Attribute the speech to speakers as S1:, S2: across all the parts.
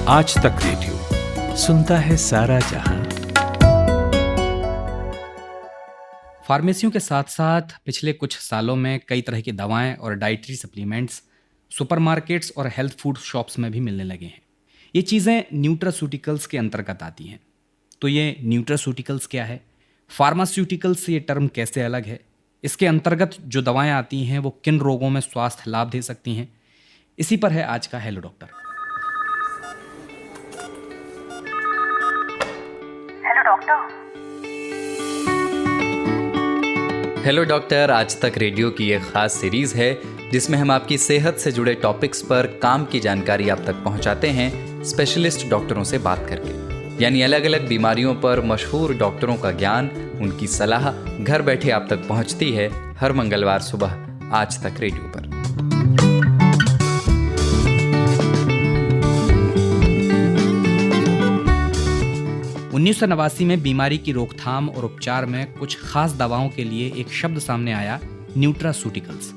S1: आज तक रेडियो सुनता है सारा जहां।
S2: फार्मेसियों के साथ साथ पिछले कुछ सालों में कई तरह की दवाएं और डाइटरी सप्लीमेंट्स सुपरमार्केट्स और हेल्थ फूड शॉप्स में भी मिलने लगे हैं। ये चीज़ें न्यूट्रास्यूटिकल्स के अंतर्गत आती हैं। तो ये न्यूट्रास्यूटिकल्स क्या है? फार्मास्यूटिकल्स से ये टर्म कैसे अलग है? इसके अंतर्गत जो दवाएं आती हैं वो किन रोगों में स्वास्थ्य लाभ दे सकती हैं? इसी पर है आज का hello doctor.
S3: Hello doctor.
S4: Hello doctor आज तक रेडियो की एक खास सीरीज है जिसमें हम आपकी सेहत से जुड़े टॉपिक्स पर काम की जानकारी आप तक पहुंचाते हैं स्पेशलिस्ट डॉक्टरों से बात करके। यानी अलग अलग बीमारियों पर मशहूर डॉक्टरों का ज्ञान, उनकी सलाह घर बैठे आप तक पहुंचती है हर मंगलवार सुबह आज तक रेडियो पर।
S2: 1989 में बीमारी की रोकथाम और उपचार में कुछ खास दवाओं के लिए एक शब्द सामने आया, न्यूट्रास्यूटिकल्स।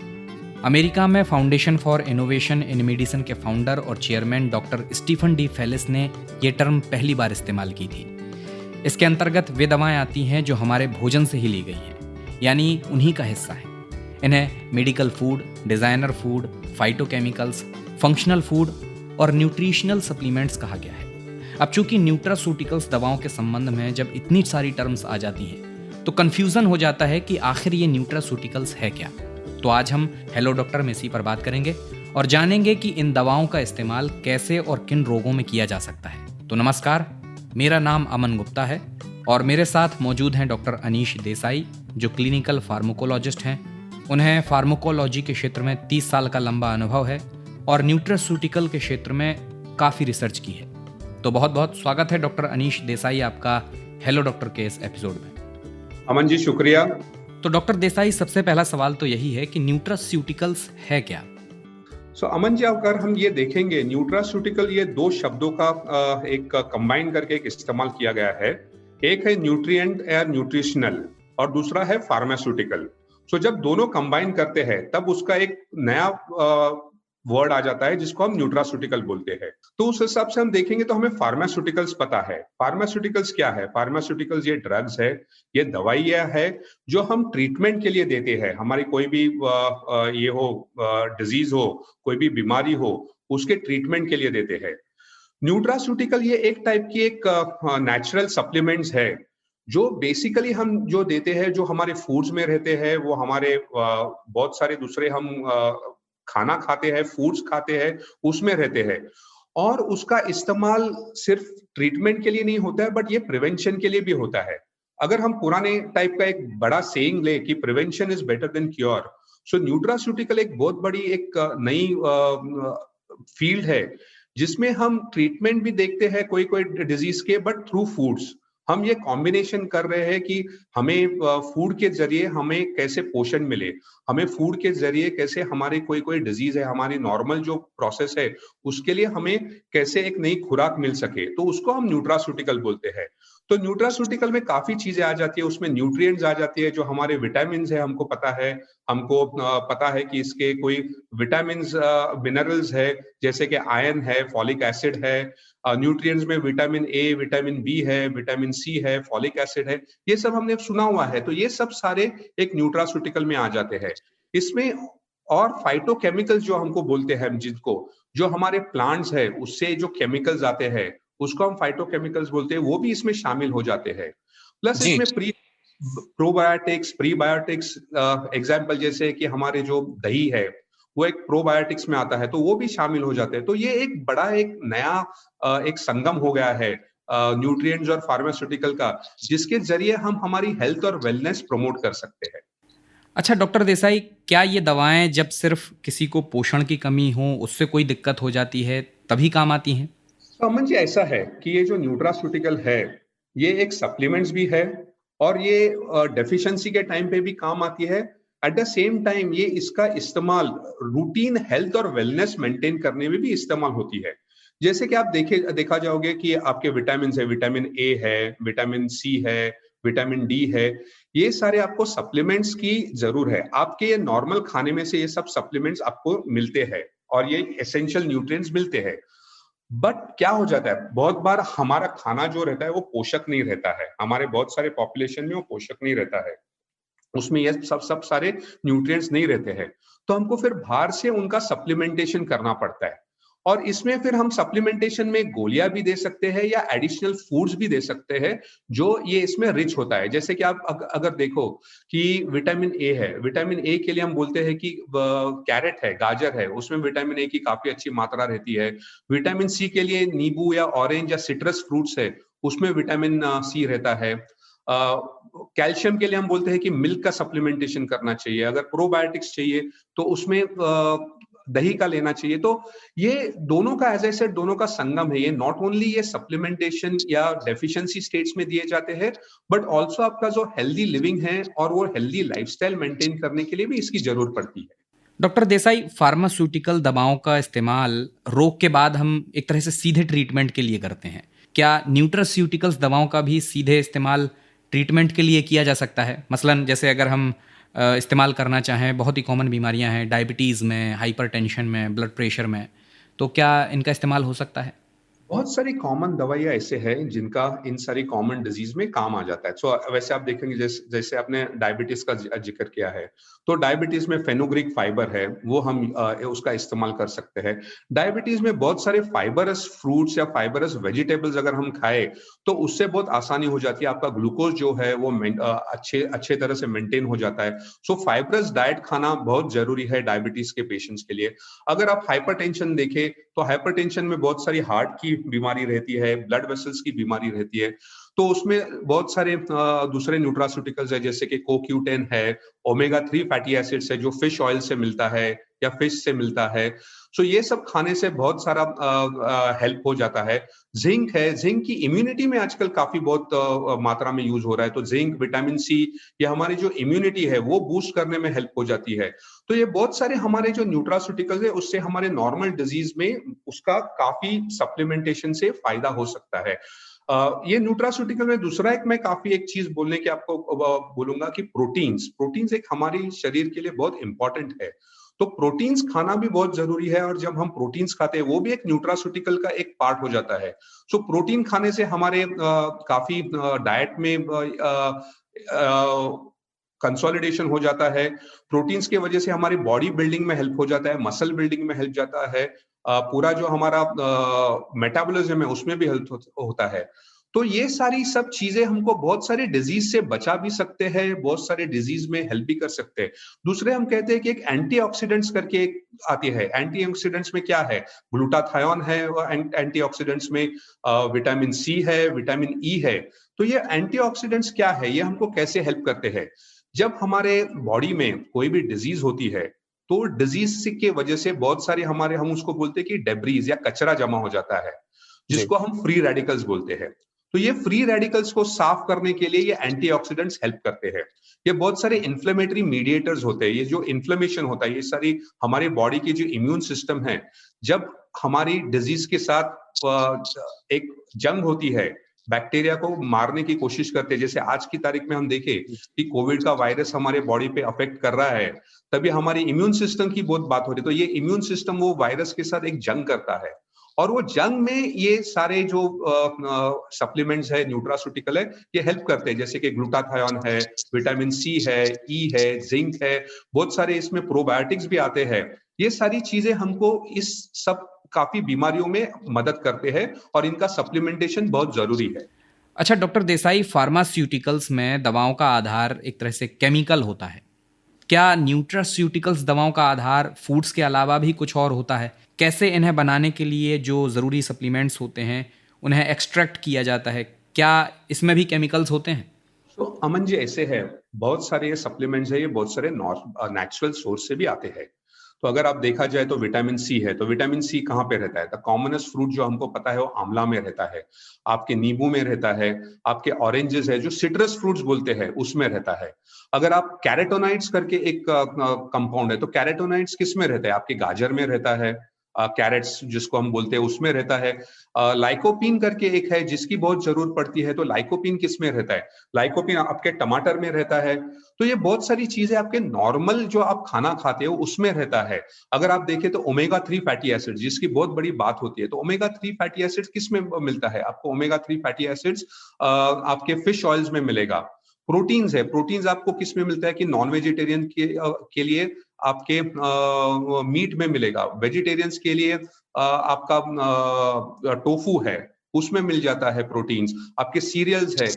S2: अमेरिका में foundation for innovation in medicine के फाउंडर और chairman doctor Stephen De Felice ने यह टर्म पहली बार इस्तेमाल की थी। इसके अंतर्गत वे दवाएं आती हैं जो हमारे भोजन से ही ली गई हैं, यानी उन्हीं का हिस्सा है। इन्हें medical food, designer food, phytochemicals, functional food और न्यूट्रिशनल सप्लीमेंट्स कहा गया है। अब चूंकि न्यूट्रास्यूटिकल्स दवाओं के संबंध में जब इतनी सारी टर्म्स आ जाती हैं तो कंफ्यूजन हो जाता है कि आखिर ये न्यूट्रास्यूटिकल्स है क्या। तो आज हम हेलो डॉक्टर में इसी पर बात करेंगे और जानेंगे कि इन दवाओं का इस्तेमाल कैसे और किन रोगों में किया जा सकता है। तो नमस्कार, मेरा नाम अमन गुप्ता है और मेरे साथ मौजूद हैं डॉक्टर अनीश देसाई जो क्लिनिकल फार्माकोलॉजिस्ट हैं। उन्हें फार्माकोलॉजी के क्षेत्र में 30 साल का लंबा अनुभव है और न्यूट्रास्यूटिकल के क्षेत्र में काफ़ी रिसर्च की है। तो बहुत बहुत स्वागत है डॉक्टर अनीश देसाई आपका हेलो डॉक्टर के इस एपिसोड में।
S5: अमन जी शुक्रिया।
S2: तो डॉक्टर देसाई, सबसे पहला सवाल तो यही है कि न्यूट्रास्यूटिकल्स है क्या?
S5: अमन जी, अगर हम ये देखेंगे न्यूट्रास्यूटिकल, ये दो शब्दों का एक कंबाइन करके एक इस्तेमाल किया गया है। एक है न्यूट्रिएंट या न्यूट्रिशनल और दूसरा है फार्मास्यूटिकल। जब दोनों कंबाइन करते हैं तब उसका एक नया वर्ड आ जाता है जिसको हम न्यूट्रास्यूटिकल बोलते हैं। तो उस हिसाब से हम देखेंगे तो हमें फार्मास्यूटिकल्स पता है। फार्मास्यूटिकल्स क्या है? फार्मास्यूटिकल्स ये ड्रग्स है, ये दवाइयां है जो हम ट्रीटमेंट के लिए देते हैं। हमारी कोई भी ये हो डिजीज हो, कोई भी बीमारी हो, उसके ट्रीटमेंट के लिए देते हैं। न्यूट्रास्यूटिकल ये एक टाइप की एक नेचुरल सप्लीमेंट्स है जो बेसिकली हम जो देते हैं, जो हमारे फूड्स में रहते हैं, वो हमारे बहुत सारे दूसरे हम खाना खाते हैं, फूड्स खाते हैं, उसमें रहते हैं। और उसका इस्तेमाल सिर्फ ट्रीटमेंट के लिए नहीं होता है, बट ये प्रिवेंशन के लिए भी होता है। अगर हम पुराने टाइप का एक बड़ा सेइंग ले कि prevention is better than cure, so nutraceutical एक बहुत बड़ी एक नई फील्ड है जिसमें हम ट्रीटमेंट भी देखते हैं कोई कोई डिजीज के, बट थ्रू फूड्स। हम ये कॉम्बिनेशन कर रहे हैं कि हमें फूड के जरिए हमें कैसे पोषण मिले, हमें फूड के जरिए कैसे हमारे कोई कोई डिजीज है, हमारी नॉर्मल जो प्रोसेस है उसके लिए हमें कैसे एक नई खुराक मिल सके, तो उसको हम न्यूट्रास्यूटिकल बोलते हैं। तो न्यूट्रास्यूटिकल में काफी चीजें आ जाती है, उसमें न्यूट्रिएंट्स आ जाती है, जो हमारे विटामिन है हमको पता है। हमको पता है कि इसके कोई विटामिन मिनरल्स है, जैसे कि आयरन है, फॉलिक एसिड है। न्यूट्रिएंट्स में विटामिन ए, विटामिन बी है, विटामिन सी है, फॉलिक एसिड है, ये सब हमने सुना हुआ है। तो ये सब सारे एक न्यूट्रास्यूटिकल में आ जाते हैं। इसमें और फाइटोकेमिकल्स जो हमको बोलते हैं, हम जिनको जो हमारे प्लांट्स है उससे जो केमिकल्स आते हैं उसको हम फाइटोकेमिकल्स बोलते हैं, वो भी इसमें शामिल हो जाते हैं। प्लस इसमें प्रोबायोटिक्स, प्रीबायोटिक्स, एग्जाम्पल जैसे कि हमारे जो दही है वो एक प्रोबायोटिक्स में आता है, तो वो भी शामिल हो जाते हैं। तो ये एक बड़ा एक नया एक संगम हो गया है न्यूट्रिएंट्स और फार्मास्यूटिकल का, जिसके जरिए हम हमारी हेल्थ और वेलनेस प्रमोट कर सकते हैं।
S2: अच्छा डॉक्टर देसाई, क्या ये दवाएं जब सिर्फ किसी को पोषण की कमी हो, उससे कोई दिक्कत हो जाती है, तभी काम आती हैं?
S5: अमन जी, ऐसा है कि ये जो न्यूट्रास्यूटिकल है ये एक सप्लीमेंट्स भी है और ये डेफिशिएंसी के टाइम पे भी काम आती है। एट द सेम टाइम ये इसका इस्तेमाल रूटीन हेल्थ और वेलनेस मेंटेन करने में भी इस्तेमाल होती है। जैसे कि आप देखा जाओगे कि आपके विटामिन है, विटामिन ए है, विटामिन सी है, विटामिन डी है, ये सारे आपको सप्लीमेंट्स की जरूर है। आपके ये नॉर्मल खाने में से ये सब सप्लीमेंट्स आपको मिलते हैं और ये एसेंशियल न्यूट्रिएंट्स मिलते हैं। बट क्या हो जाता है, बहुत बार हमारा खाना जो रहता है वो पोषक नहीं रहता है, हमारे बहुत सारे पॉपुलेशन में वो पोषक नहीं रहता है, उसमें ये सब सब सारे न्यूट्रिएंट्स नहीं रहते हैं, तो हमको फिर बाहर से उनका सप्लीमेंटेशन करना पड़ता है। और इसमें फिर हम सप्लीमेंटेशन में गोलियां भी दे सकते हैं या एडिशनल फूड्स भी दे सकते हैं जो ये इसमें रिच होता है। जैसे कि आप अगर देखो कि विटामिन ए है, विटामिन ए के लिए हम बोलते हैं कि कैरेट है, गाजर है, उसमें विटामिन ए की काफी अच्छी मात्रा रहती है। विटामिन सी के लिए नींबू या ऑरेंज या सिट्रस फ्रूट्स है, उसमें विटामिन सी रहता है। कैल्शियम के लिए हम बोलते हैं कि मिल्क का सप्लीमेंटेशन करना चाहिए। अगर प्रोबायोटिक्स चाहिए तो उसमें दही का लेना चाहिए। तो ये दोनों का, एज आई सेड, दोनों का संगम है। ये नॉट ओनली ये सप्लीमेंटेशन या डेफिशिएंसी स्टेट्स में दिए जाते हैं, बट ऑल्सो आपका जो हेल्दी लिविंग है और वो हेल्दी लाइफस्टाइल मेंटेन करने के लिए भी इसकी जरूरत पड़ती है।
S2: डॉक्टर देसाई, फार्मास्यूटिकल दवाओं का इस्तेमाल रोग के बाद हम एक तरह से सीधे ट्रीटमेंट के लिए करते हैं। क्या न्यूट्रास्यूटिकल्स दवाओं का भी सीधे इस्तेमाल ट्रीटमेंट के लिए किया जा सकता है? मसलन जैसे अगर हम इस्तेमाल करना चाहें, बहुत ही कॉमन बीमारियां हैं डायबिटीज़ में, हाइपरटेंशन में, ब्लड प्रेशर में, तो क्या इनका इस्तेमाल हो सकता है?
S5: बहुत सारी कॉमन दवाइयाँ ऐसे हैं जिनका इन सारी कॉमन डिजीज में काम आ जाता है। सो वैसे आप देखेंगे, जैसे आपने डायबिटीज का जिक्र किया है, तो डायबिटीज में फेनुग्रीक फाइबर है, वो हम उसका इस्तेमाल कर सकते हैं। डायबिटीज में बहुत सारे फाइबरस फ्रूट्स या फाइबरस वेजिटेबल्स अगर हम खाएं तो उससे बहुत आसानी हो जाती है, आपका ग्लूकोज जो है वो अच्छे तरह से मेंटेन हो जाता है। सो फाइबरस डाइट खाना बहुत जरूरी है डायबिटीज के पेशेंट्स के लिए। अगर आप हाइपरटेंशन देखें तो हाइपरटेंशन में बहुत सारी हार्ट की बीमारी रहती है, ब्लड वेसल्स की बीमारी रहती है, तो उसमें बहुत सारे दूसरे न्यूट्रास्यूटिकल्स है, जैसे कि कोक्यूटेन है, ओमेगा 3 फैटी एसिड्स है जो फिश ऑयल से मिलता है या फिश से मिलता है। सो ये सब खाने से बहुत सारा हेल्प हो जाता है। जिंक है, जिंक की इम्यूनिटी में आजकल काफी बहुत मात्रा में यूज हो रहा है, तो जिंक, विटामिन सी, ये हमारी जो इम्यूनिटी है वो बूस्ट करने में हेल्प हो जाती है। तो ये बहुत सारे हमारे जो न्यूट्रास्यूटिकल्स है उससे हमारे नॉर्मल डिजीज में उसका काफी सप्लीमेंटेशन से फायदा हो सकता है। ये न्यूट्रास्यूटिकल में दूसरा मैं काफी एक चीज बोलने की आपको बोलूंगा कि प्रोटीन्स एक हमारे शरीर के लिए बहुत इंपॉर्टेंट है। तो प्रोटीन्स खाना भी बहुत जरूरी है, और जब हम प्रोटीन्स खाते हैं वो भी एक न्यूट्रास्यूटिकल का एक पार्ट हो जाता है। सो प्रोटीन खाने से हमारे काफी डाइट में कंसोलिडेशन हो जाता है। प्रोटीन्स की वजह से हमारी बॉडी बिल्डिंग में हेल्प हो जाता है, मसल बिल्डिंग में हेल्प जाता है, पूरा जो हमारा मेटाबॉलिज्म है उसमें भी हेल्प होता है। तो ये सारी सब चीजें हमको बहुत सारे डिजीज से बचा भी सकते हैं, बहुत सारे डिजीज में हेल्प भी कर सकते हैं। दूसरे हम कहते हैं कि एक एंटीऑक्सीडेंट्स करके एक आती है। एंटीऑक्सीडेंट्स में क्या है? ग्लूटाथायोन है एंटीऑक्सीडेंट्स में, विटामिन सी है, विटामिन ई है। तो ये एंटीऑक्सीडेंट्स क्या है, ये हमको कैसे हेल्प करते हैं? जब हमारे बॉडी में कोई भी डिजीज होती है तो डिजीज की वजह से बहुत सारे हम उसको बोलते हैं कि डेब्रीज या कचरा जमा हो जाता है, जिसको हम फ्री रेडिकल्स बोलते हैं। तो ये फ्री रेडिकल्स को साफ करने के लिए ये एंटीऑक्सीडेंट्स हेल्प करते हैं। ये बहुत सारे इन्फ्लेमेटरी मीडिएटर्स होते हैं। ये जो इन्फ्लेमेशन होता है, ये सारी हमारी बॉडी की जो इम्यून सिस्टम है, जब हमारी डिजीज के साथ एक जंग होती है, बैक्टीरिया को मारने की कोशिश करते हैं, जैसे आज की तारीख में हम देखें कि कोविड का वायरस हमारे बॉडी पे अफेक्ट कर रहा है, तभी हमारी इम्यून सिस्टम की बहुत बात हो रही है। तो ये इम्यून सिस्टम वो वायरस के साथ एक जंग करता है, और वो जंग में ये सारे जो सप्लीमेंट्स है, न्यूट्रास्यूटिकल है, ये हेल्प करते हैं। जैसे कि ग्लूटाथायोन है, विटामिन सी है, ई है, जिंक है, बहुत सारे इसमें प्रोबायोटिक्स भी आते हैं। ये सारी चीजें हमको इस सब काफी बीमारियों में मदद करते हैं, और इनका सप्लीमेंटेशन बहुत जरूरी है।
S2: अच्छा डॉक्टर देसाई, फार्मास्यूटिकल्स में दवाओं का आधार एक तरह से केमिकल होता है। क्या न्यूट्रास्यूटिकल्स दवाओं का आधार फूड्स के अलावा भी कुछ और होता है? कैसे इन्हें बनाने के लिए जो ज़रूरी सप्लीमेंट्स होते हैं उन्हें एक्सट्रैक्ट किया जाता है? क्या इसमें भी केमिकल्स होते हैं?
S5: तो अमन जी, ऐसे है, बहुत सारे ये सप्लीमेंट्स है, ये बहुत सारे नेचुरल सोर्स से भी आते हैं। तो अगर आप देखा जाए तो विटामिन सी है, तो विटामिन सी कहाँ पे रहता है? द कॉमनेस्ट फ्रूट जो हमको पता है वो आंवला में रहता है, आपके नींबू में रहता है, आपके ऑरेंजेस है जो सिट्रस फ्रूट्स बोलते हैं उसमें रहता है। अगर आप कैरोटीनॉइड्स करके एक कंपाउंड है, तो कैरोटीनॉइड्स किस में रहता है? आपके गाजर में रहता है, कैरेट्स जिसको हम बोलते हैं उसमें रहता है। लाइकोपीन करके एक है जिसकी बहुत जरूरत पड़ती है, तो लाइकोपीन किस में रहता है? लाइकोपीन आपके टमाटर में रहता है। तो ये बहुत सारी चीजें आपके नॉर्मल जो आप खाना खाते हो उसमें रहता है। अगर आप देखें तो ओमेगा 3 फैटी एसिड जिसकी बहुत बड़ी बात होती है, तो ओमेगा 3 फैटी एसिड किस में मिलता है? आपको ओमेगा 3 फैटी एसिड्स आपके फिश ऑयल्स में मिलेगा। प्रोटीन्स है, प्रोटीन्स आपको किस में मिलता है कि नॉन वेजिटेरियन के लिए आपके मीट में मिलेगा, वेजिटेरियंस के लिए आपका टोफू है उसमें मिल जाता है प्रोटीन्स, आपके सीरियल्स है,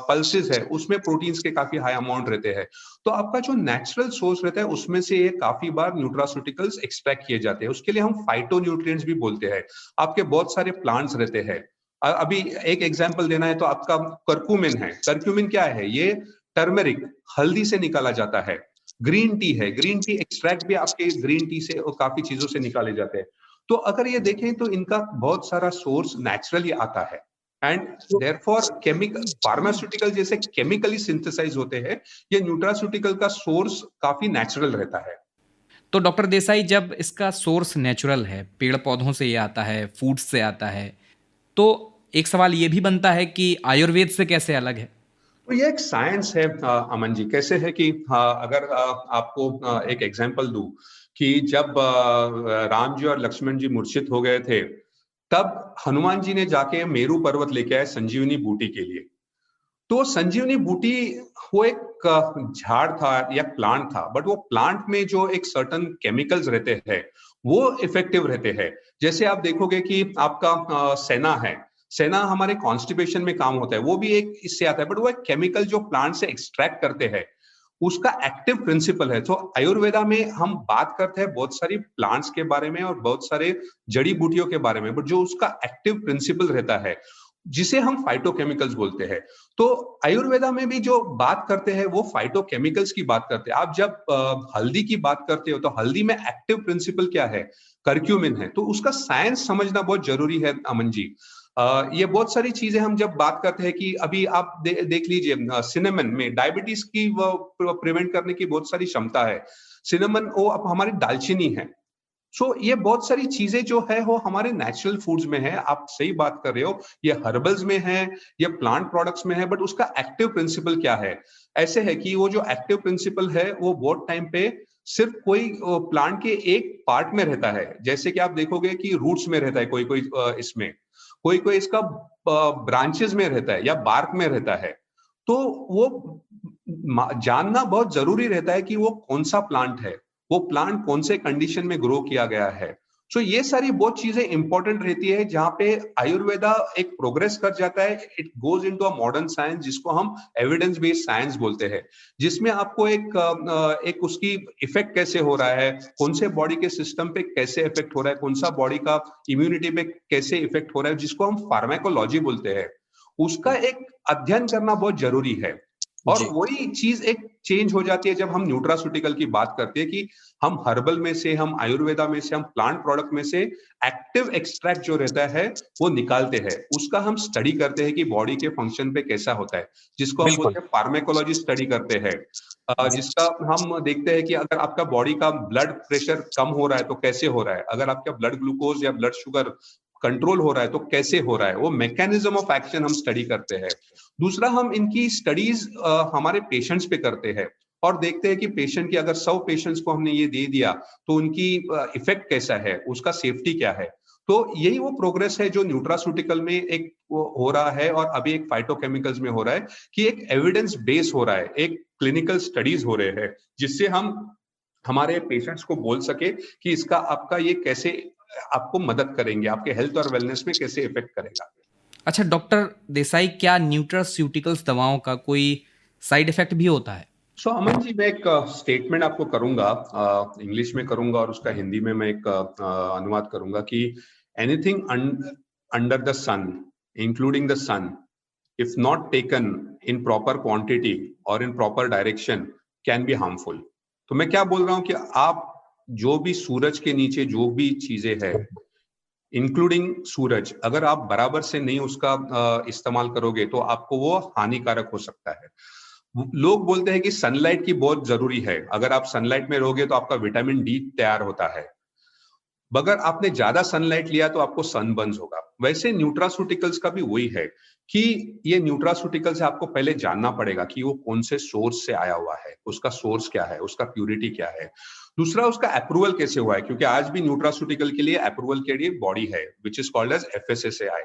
S5: पल्सेस है उसमें प्रोटीन्स के काफी हाई अमाउंट रहते हैं। तो आपका जो नेचुरल सोर्स रहता है उसमें से ये काफी बार न्यूट्रास्यूटिकल्स एक्सट्रैक्ट किए जाते हैं। उसके लिए हम फाइटोन्यूट्रिएंट्स भी बोलते हैं। आपके बहुत सारे प्लांट्स रहते हैं। अभी एक एग्जांपल देना है तो आपका करक्यूमिन है। करक्यूमिन क्या है? ये टर्मरिक, हल्दी से निकाला जाता है। ग्रीन टी है, ग्रीन टी एक्सट्रैक्ट भी आपके ग्रीन टी से और काफी चीजों से निकाले जाते हैं। तो अगर ये देखें तो इनका बहुत सारा सोर्स नेचुरली आता है एंड देयरफॉर केमिकल फार्मास्यूटिकल जैसे केमिकली सिंथेसाइज होते हैं, ये न्यूट्रास्यूटिकल का सोर्स काफी नेचुरल रहता है।
S2: तो डॉक्टर देसाई, जब इसका सोर्स नेचुरल है, पेड़ पौधों से ये आता है, फूड्स से आता है, तो एक सवाल ये भी बनता है कि आयुर्वेद से कैसे अलग है?
S5: तो ये एक साइंस है अमन जी। कैसे है कि अगर आपको एक एग्जांपल दूं कि जब राम जी और लक्ष्मण जी मूर्छित हो गए थे, तब हनुमान जी ने जाके मेरू पर्वत लेके आए संजीवनी बूटी के लिए। तो संजीवनी बूटी वो एक झाड़ था या प्लांट था, बट वो प्लांट में जो एक सर्टन केमिकल्स रहते हैं वो इफेक्टिव रहते हैं। जैसे आप देखोगे कि आपका सेना है, सेना हमारे कॉन्स्टिपेशन में काम होता है, वो भी एक इससे आता है, बट वो एक केमिकल जो प्लांट से एक्सट्रैक्ट करते हैं उसका एक्टिव प्रिंसिपल है। तो आयुर्वेदा में हम बात करते हैं बहुत सारी प्लांट्स के बारे में और बहुत सारे जड़ी बूटियों के बारे में, बट जो उसका एक्टिव प्रिंसिपल रहता है जिसे हम फाइटोकेमिकल्स बोलते हैं। तो आयुर्वेदा में भी जो बात करते हैं वो फाइटोकेमिकल्स की बात करते हैं। आप जब हल्दी की बात करते हो तो हल्दी में एक्टिव प्रिंसिपल क्या है? करक्यूमिन है। तो उसका साइंस समझना बहुत जरूरी है अमन जी। ये बहुत सारी चीजें हम जब बात करते हैं कि अभी आप देख लीजिए सिनेमन में डायबिटीज की प्रिवेंट करने की बहुत सारी क्षमता है। सिनेमन वो अब हमारी दालचीनी है। सो ये बहुत सारी चीजें जो है वो हमारे नेचुरल फूड्स में है। आप सही बात कर रहे हो, ये हर्बल्स में है, ये प्लांट प्रोडक्ट्स में है, बट उसका एक्टिव प्रिंसिपल क्या है? ऐसे है कि वो जो एक्टिव प्रिंसिपल है वो बहुत टाइम पे सिर्फ कोई प्लांट के एक पार्ट में रहता है। जैसे कि आप देखोगे कि रूट्स में रहता है, कोई कोई इसमें कोई कोई इसका ब्रांचेस में रहता है या बार्क में रहता है। तो वो जानना बहुत जरूरी रहता है कि वो कौन सा प्लांट है, वो प्लांट कौन से कंडीशन में ग्रो किया गया है। सो ये सारी बहुत चीजें इंपॉर्टेंट रहती है जहां पे आयुर्वेदा एक प्रोग्रेस कर जाता है। It goes into a modern science जिसको हम एविडेंस बेस्ड साइंस बोलते हैं, जिसमें आपको एक उसकी इफेक्ट कैसे हो रहा है, कौन से बॉडी के सिस्टम पे कैसे इफेक्ट हो रहा है, कौन सा बॉडी का इम्यूनिटी पे कैसे इफेक्ट हो रहा है, जिसको हम फार्माकोलॉजी बोलते हैं, उसका एक अध्ययन करना बहुत जरूरी है। और वही चीज एक चेंज हो जाती है जब हम न्यूट्रास्यूटिकल की बात करते हैं कि हम हर्बल में से, हम आयुर्वेदा में से, हम प्लांट प्रोडक्ट में से एक्टिव एक्सट्रैक्ट जो रहता है वो निकालते हैं, उसका हम स्टडी करते हैं कि बॉडी के फंक्शन पे कैसा होता है, जिसको हम बोलते हैं फार्माकोलॉजी स्टडी करते हैं। जिसका हम देखते हैं कि अगर आपका बॉडी का ब्लड प्रेशर कम हो रहा है तो कैसे हो रहा है, अगर आपका ब्लड ग्लूकोज या ब्लड शुगर कंट्रोल हो रहा है तो कैसे हो रहा है, वो मैकेनिज्म ऑफ एक्शन हम स्टडी करते हैं। दूसरा, हम इनकी स्टडीज हमारे पेशेंट्स पे करते हैं और देखते हैं कि पेशेंट की अगर 100 पेशेंट्स को हमने ये दे दिया तो उनकी इफेक्ट कैसा है, उसका सेफ्टी क्या है। तो यही वो प्रोग्रेस है जो न्यूट्रास्यूटिकल में एक हो रहा है और अभी एक फाइटोकेमिकल्स में हो रहा है कि एक एविडेंस बेस हो रहा है, एक क्लिनिकल स्टडीज हो रहे हैं, जिससे हम हमारे पेशेंट्स को बोल सके कि इसका आपका ये कैसे आपको मदद करेंगे, आपके हेल्थ और वेलनेस में कैसे इफेक्ट करेगा।
S2: अच्छा डॉक्टर देसाई, क्या न्यूट्रास्यूटिकल्स दवाओं का कोई साइड इफेक्ट भी होता है?
S5: सो अमन जी, मैं एक स्टेटमेंट आपको करूंगा, इंग्लिश में करूंगा और उसका हिंदी में मैं एक अनुवाद करूंगा कि anything under the sun including the sun if not taken in proper quantity और in proper direction can be harmful. तो मैं क्या बोल रहा हूं कि आप जो भी सूरज के नीचे जो भी चीजें हैं इंक्लूडिंग सूरज, अगर आप बराबर से नहीं उसका इस्तेमाल करोगे तो आपको वो हानिकारक हो सकता है। लोग बोलते हैं कि सनलाइट की बहुत जरूरी है, अगर आप सनलाइट में रहोगे तो आपका विटामिन डी तैयार होता है। बगैर आपने ज्यादा सनलाइट लिया तो आपको सनबर्न होगा। वैसे न्यूट्रास्यूटिकल्स का भी वही है कि ये न्यूट्रास्यूटिकल्स आपको पहले जानना पड़ेगा कि वो कौन से सोर्स से आया हुआ है, उसका सोर्स क्या है, उसका प्यूरिटी क्या है। दूसरा, उसका अप्रूवल कैसे हुआ है, क्योंकि आज भी न्यूट्रास्यूटिकल के लिए अप्रूवल के लिए बॉडी है which is called as FSSAI।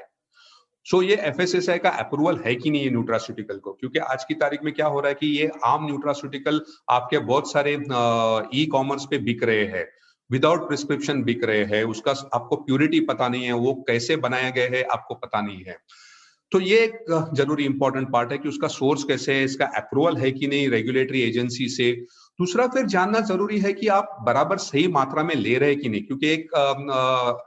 S5: So ये FSSAI का अप्रूवल है कि नहीं ये न्यूट्रास्यूटिकल को, क्योंकि आज की तारीख में क्या हो रहा है कि ये आम न्यूट्रास्यूटिकल आपके बहुत सारे ई कॉमर्स पे बिक रहे हैं, विदाउट प्रिस्क्रिप्शन बिक रहे हैं, उसका आपको प्यूरिटी पता नहीं है, वो कैसे बनाया गया है आपको पता नहीं है। तो ये एक जरूरी इंपॉर्टेंट पार्ट है कि उसका सोर्स कैसे है, इसका अप्रूवल है कि नहीं रेगुलेटरी एजेंसी से। दूसरा, फिर जानना जरूरी है कि आप बराबर सही मात्रा में ले रहे हैं कि नहीं, क्योंकि एक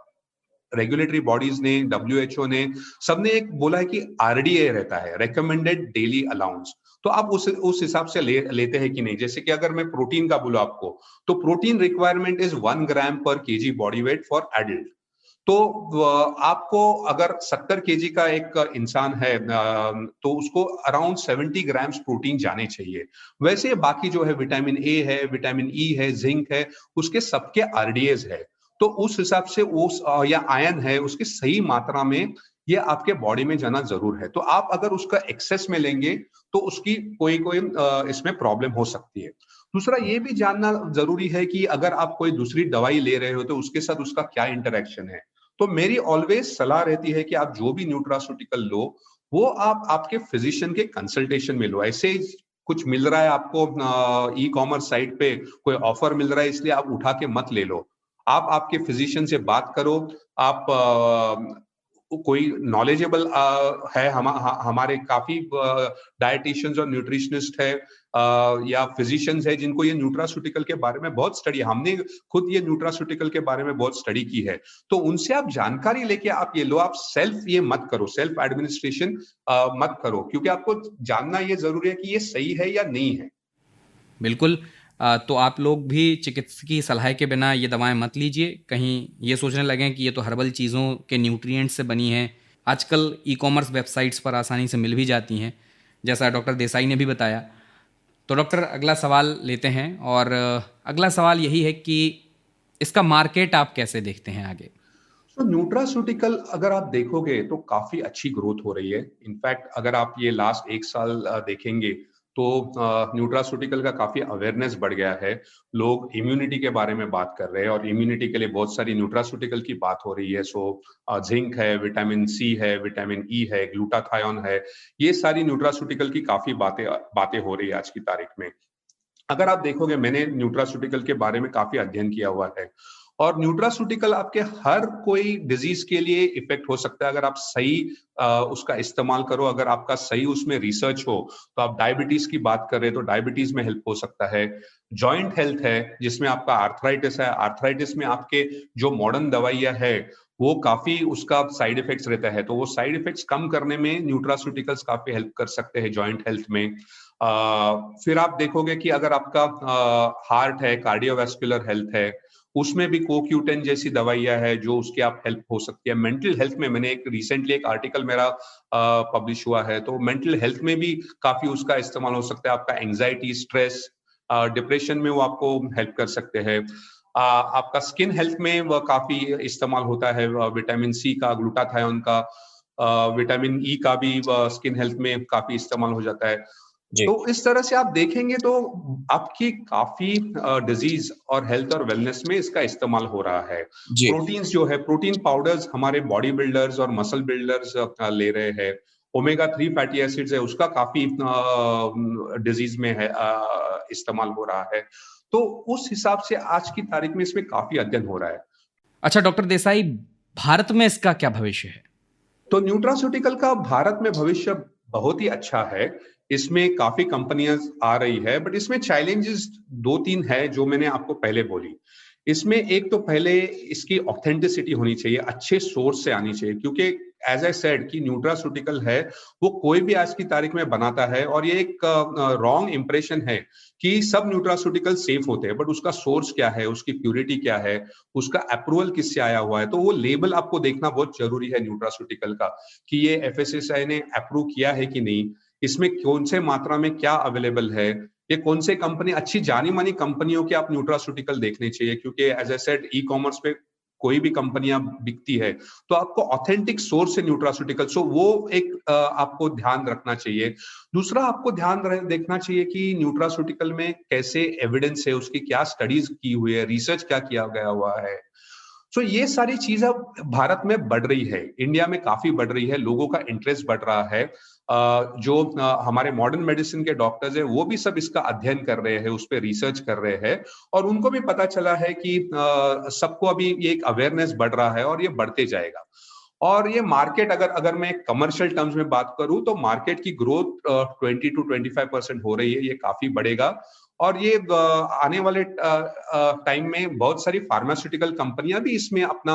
S5: रेगुलेटरी बॉडीज ने, WHO ने, सबने एक बोला है कि RDA रहता है, रेकमेंडेड डेली अलाउंस। तो आप उस हिसाब से लेते हैं कि नहीं। जैसे कि अगर मैं प्रोटीन का बोलूं आपको, तो प्रोटीन रिक्वायरमेंट इज 1 ग्राम पर kg body weight for adult. तो आपको अगर 70 kg का एक इंसान है तो उसको अराउंड 70 ग्राम्स प्रोटीन जाने चाहिए। वैसे बाकी जो है विटामिन A है, विटामिन E है, जिंक है, उसके सबके RDAs है। तो उस हिसाब से उस या आयरन है, उसकी सही मात्रा में ये आपके बॉडी में जाना जरूर है। तो आप अगर उसका एक्सेस में लेंगे तो उसकी कोई इसमें प्रॉब्लम हो सकती है। दूसरा, ये भी जानना जरूरी है कि अगर आप कोई दूसरी दवाई ले रहे हो तो उसके साथ उसका क्या इंटरेक्शन है। तो मेरी ऑलवेज सलाह रहती है कि आप जो भी न्यूट्रास्यूटिकल लो वो आप आपके फिजिशियन के कंसल्टेशन में लो। ऐसे कुछ मिल रहा है आपको ई कॉमर्स साइट पे, कोई ऑफर मिल रहा है इसलिए आप उठा के मत ले लो। आप आपके फिजिशियन से बात करो। आप कोई नॉलेजेबल है, हमारे काफी डायटिशियंस और न्यूट्रिशनिस्ट है या फिजिशियंस है जिनको ये न्यूट्रास्यूटिकल के बारे में बहुत स्टडी, हमने खुद ये न्यूट्रास्यूटिकल के बारे में बहुत स्टडी की है। तो उनसे आप जानकारी लेके आप ये लो। आप सेल्फ ये मत करो, सेल्फ एडमिनिस्ट्रेशन मत करो, क्योंकि आपको जानना ये जरूरी है कि ये सही है या नहीं है।
S2: बिल्कुल। तो आप लोग भी चिकित्सकीय सलाह के बिना ये दवाएं मत लीजिए, कहीं ये सोचने लगें कि ये तो हर्बल चीज़ों के न्यूट्रिएंट्स से बनी हैं। आजकल ई कॉमर्स वेबसाइट्स पर आसानी से मिल भी जाती हैं, जैसा डॉक्टर देसाई ने भी बताया। तो डॉक्टर, अगला सवाल लेते हैं, और अगला सवाल यही है कि इसका मार्केट आप कैसे देखते हैं आगे?
S5: तो न्यूट्रास्यूटिकल अगर आप देखोगे तो काफी अच्छी ग्रोथ हो रही है। इनफैक्ट अगर आप ये लास्ट 1 साल देखेंगे तो न्यूट्रास्यूटिकल का काफी अवेयरनेस बढ़ गया है। लोग इम्यूनिटी के बारे में बात कर रहे हैं और इम्यूनिटी के लिए बहुत सारी न्यूट्रास्यूटिकल की बात हो रही है। सो जिंक है, विटामिन C है, विटामिन E है, ग्लूटाथायोन है, ये सारी न्यूट्रास्यूटिकल की काफी बातें हो रही है आज की तारीख में। अगर आप देखोगे, मैंने न्यूट्रास्यूटिकल के बारे में काफी अध्ययन किया हुआ है और न्यूट्रास्यूटिकल आपके हर कोई डिजीज के लिए इफेक्ट हो सकता है अगर आप सही उसका इस्तेमाल करो। अगर आपका सही उसमें रिसर्च हो तो आप डायबिटीज की बात कर रहे हैं तो डायबिटीज में हेल्प हो सकता है। जॉइंट हेल्थ है जिसमें आपका आर्थराइटिस है, आर्थराइटिस में आपके जो मॉडर्न दवाइयां है वो काफी उसका साइड इफेक्ट्स रहता है, तो वो साइड इफेक्ट्स कम करने में न्यूट्रास्यूटिकल्स काफी हेल्प कर सकते हैं जॉइंट हेल्थ में। फिर आप देखोगे कि अगर आपका हार्ट है, कार्डियोवैस्कुलर हेल्थ है, उसमें भी कोक्यूटेन जैसी दवाइयां है जो उसकी आप हेल्प हो सकती है। मेंटल हेल्थ में मैंने रिसेंटली एक आर्टिकल मेरा पब्लिश हुआ है, तो मेंटल हेल्थ में भी काफी उसका इस्तेमाल हो सकता है। आपका एंजाइटी, स्ट्रेस, डिप्रेशन में वो आपको हेल्प कर सकते हैं। आपका स्किन हेल्थ में वह काफी इस्तेमाल होता है, विटामिन C का, ग्लूटाथायोन का, विटामिन E का भी स्किन हेल्थ में काफी इस्तेमाल हो जाता है। तो इस तरह से आप देखेंगे तो आपकी काफी डिजीज और हेल्थ और वेलनेस में इसका इस्तेमाल हो रहा है। प्रोटीन्स जो है, प्रोटीन पाउडर्स हमारे बॉडी बिल्डर्स और मसल बिल्डर्स ले रहे हैं। ओमेगा 3 फैटी एसिड्स है, उसका काफी डिजीज में है इस्तेमाल हो रहा है। तो उस हिसाब से आज की तारीख में इसमें काफी अध्ययन हो रहा है।
S2: अच्छा डॉक्टर देसाई, भारत में इसका क्या भविष्य है?
S5: तो न्यूट्रास्यूटिकल का भारत में भविष्य बहुत ही अच्छा है। इसमें काफी कंपनियां आ रही है, बट इसमें चैलेंजेस 2-3 है जो मैंने आपको पहले बोली। इसमें एक तो पहले इसकी ऑथेंटिसिटी होनी चाहिए, अच्छे सोर्स से आनी चाहिए, क्योंकि एज आई सेड कि न्यूट्रास्यूटिकल है वो कोई भी आज की तारीख में बनाता है और ये एक रॉन्ग इंप्रेशन है कि सब न्यूट्रास्यूटिकल सेफ होते हैं, बट उसका सोर्स क्या है, उसकी प्यूरिटी क्या है, उसका अप्रूवल किससे आया हुआ है। तो वो लेबल आपको देखना बहुत जरूरी है न्यूट्रास्यूटिकल का, कि ये FSSAI ने अप्रूव किया है कि नहीं, इसमें कौन से मात्रा में क्या अवेलेबल है, ये कौन से कंपनी, अच्छी जानी मानी कंपनियों के आप न्यूट्रास्यूटिकल देखने चाहिए, क्योंकि as I said e commerce पे कोई भी कंपनियां बिकती है तो आपको ऑथेंटिक सोर्स से न्यूट्रास्यूटिकल, सो वो एक आपको ध्यान रखना चाहिए। दूसरा आपको ध्यान देखना चाहिए कि न्यूट्रास्यूटिकल में कैसे एविडेंस है, उसकी क्या स्टडीज की हुई है, रिसर्च क्या किया गया हुआ है। सो ये सारी चीजें भारत में बढ़ रही है, इंडिया में काफी बढ़ रही है, लोगों का इंटरेस्ट बढ़ रहा है। जो हमारे मॉडर्न मेडिसिन के डॉक्टर्स हैं वो भी सब इसका अध्ययन कर रहे हैं, उस पर रिसर्च कर रहे हैं, और उनको भी पता चला है कि सबको अभी ये एक अवेयरनेस बढ़ रहा है और ये बढ़ते जाएगा। और ये मार्केट अगर मैं कमर्शियल टर्म्स में बात करूं तो मार्केट की ग्रोथ 20 to 25% हो रही है, ये काफी बढ़ेगा। और ये आने वाले टाइम में बहुत सारी फार्मास्यूटिकल कंपनियां भी इसमें अपना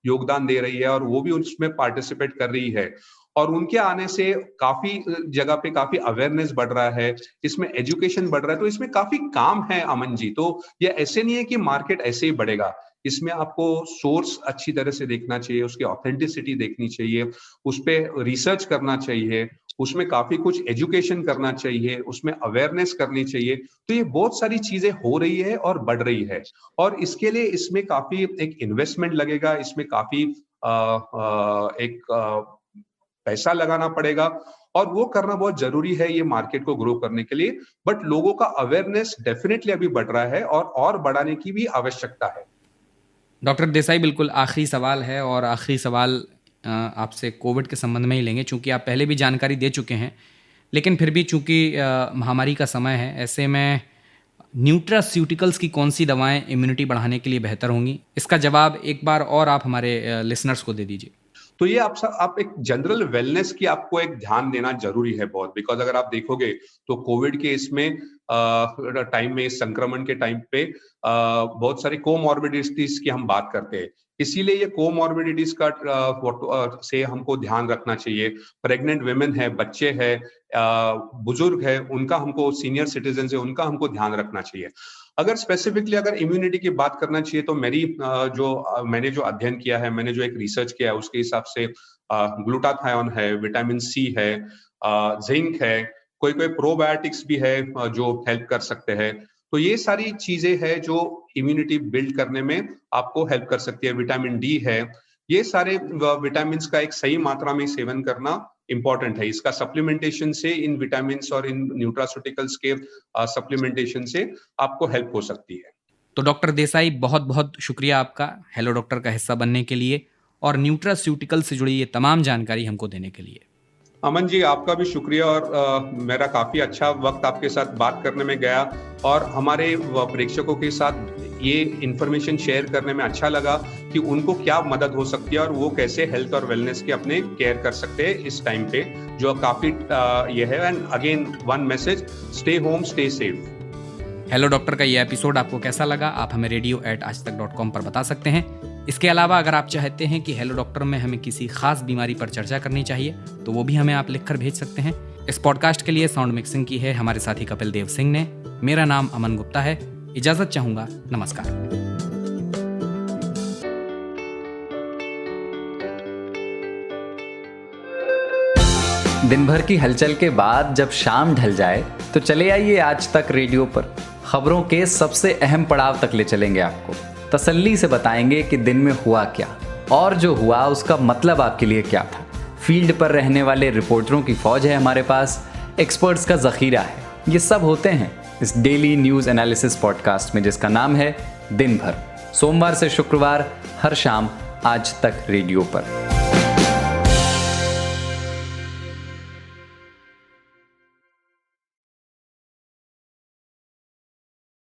S5: योगदान दे रही है और वो भी उसमें पार्टिसिपेट कर रही है, और उनके आने से काफी जगह पे काफी अवेयरनेस बढ़ रहा है, इसमें एजुकेशन बढ़ रहा है, तो इसमें काफी काम है अमन जी। तो ये ऐसे नहीं है कि मार्केट ऐसे ही बढ़ेगा, इसमें आपको सोर्स अच्छी तरह से देखना चाहिए, उसकी ऑथेंटिसिटी देखनी चाहिए, उस पर रिसर्च करना चाहिए, उसमें काफी कुछ एजुकेशन करना चाहिए, उसमें अवेयरनेस करनी चाहिए। तो ये बहुत सारी चीजें हो रही है और बढ़ रही है, और इसके लिए इसमें काफी एक इन्वेस्टमेंट लगेगा, इसमें काफी पैसा लगाना पड़ेगा, और वो करना बहुत जरूरी है ये मार्केट को ग्रो करने के लिए। बट लोगों का अवेयरनेस डेफिनेटली अभी बढ़ रहा है और बढ़ाने की भी आवश्यकता है।
S2: डॉक्टर देसाई, बिल्कुल आखिरी सवाल है, और आखिरी सवाल आपसे कोविड के संबंध में ही लेंगे, चूंकि आप पहले भी जानकारी दे चुके हैं, लेकिन फिर भी चूंकि महामारी का समय है, ऐसे में न्यूट्रास्यूटिकल्स की कौन सी दवाएं इम्यूनिटी बढ़ाने के लिए बेहतर होंगी? इसका जवाब एक बार और आप हमारे लिसनर्स को दे दीजिए।
S5: तो ये आप एक जनरल वेलनेस की आपको एक ध्यान देना जरूरी है बहुत, बिकॉज अगर आप देखोगे तो कोविड के इसमें टाइम में, संक्रमण के टाइम पे बहुत सारी कोमॉर्बिडिटीज की हम बात करते हैं, इसीलिए ये कोमॉर्बिडिटीज का से हमको ध्यान रखना चाहिए। प्रेग्नेंट विमेन है, बच्चे हैं, बुजुर्ग है, उनका हमको, सीनियर सिटीजन है, उनका हमको ध्यान रखना चाहिए। अगर स्पेसिफिकली अगर इम्यूनिटी की बात करना चाहिए तो मैंने जो अध्ययन किया है, मैंने जो एक रिसर्च किया है, उसके हिसाब से ग्लूटाथायोन है, विटामिन सी है, जिंक है, कोई प्रोबायोटिक्स भी है जो हेल्प कर सकते हैं। तो ये सारी चीजें हैं जो इम्यूनिटी बिल्ड करने में आपको हेल्प कर सकती है। विटामिन डी है, ये सारे विटामिन का एक सही मात्रा में सेवन करना इंपॉर्टेंट है। इसका सप्लीमेंटेशन से, इन विटामिन्स और इन न्यूट्रास्यूटिकल्स के सप्लीमेंटेशन से आपको हेल्प हो सकती है।
S2: तो डॉक्टर देसाई, बहुत बहुत शुक्रिया आपका हेलो डॉक्टर का हिस्सा बनने के लिए और न्यूट्रास्यूटिकल से जुड़ी ये तमाम जानकारी हमको देने के लिए।
S5: अमन जी, आपका भी शुक्रिया, और मेरा काफी अच्छा वक्त आपके साथ बात करने में गया, और हमारे प्रेक्षकों के साथ ये इन्फॉर्मेशन शेयर करने में अच्छा लगा कि उनको क्या मदद हो सकती है और वो कैसे हेल्थ और वेलनेस के अपने केयर कर सकते हैं इस टाइम पे, जो काफी ये है। And again one message, stay home, stay safe.
S2: Hello doctor का ये एपिसोड आपको कैसा लगा, आप हमें radio@aajtak.com पर बता सकते हैं। इसके अलावा अगर आप चाहते हैं कि हेलो डॉक्टर में हमें किसी खास बीमारी पर चर्चा करनी चाहिए तो वो भी हमें आप लिखकर भेज सकते हैं। इस पॉडकास्ट के लिए साउंड मिक्सिंग की है हमारे साथी कपिल देव सिंह ने। मेरा नाम अमन गुप्ता है, इजाजत चाहूंगा, नमस्कार।
S4: दिन भर की हलचल के बाद जब शाम ढल जाए तो चले आइए आज तक रेडियो पर। खबरों के सबसे अहम पड़ाव तक ले चलेंगे आपको, तसल्ली से बताएंगे कि दिन में हुआ क्या, और जो हुआ उसका मतलब आपके लिए क्या था। फील्ड पर रहने वाले रिपोर्टरों की फौज है हमारे पास, एक्सपर्ट्स का जखीरा है। ये सब होते हैं इस डेली न्यूज़ एनालिसिस पॉडकास्ट में, जिसका नाम है दिन भर, सोमवार से शुक्रवार हर शाम आज तक रेडियो पर।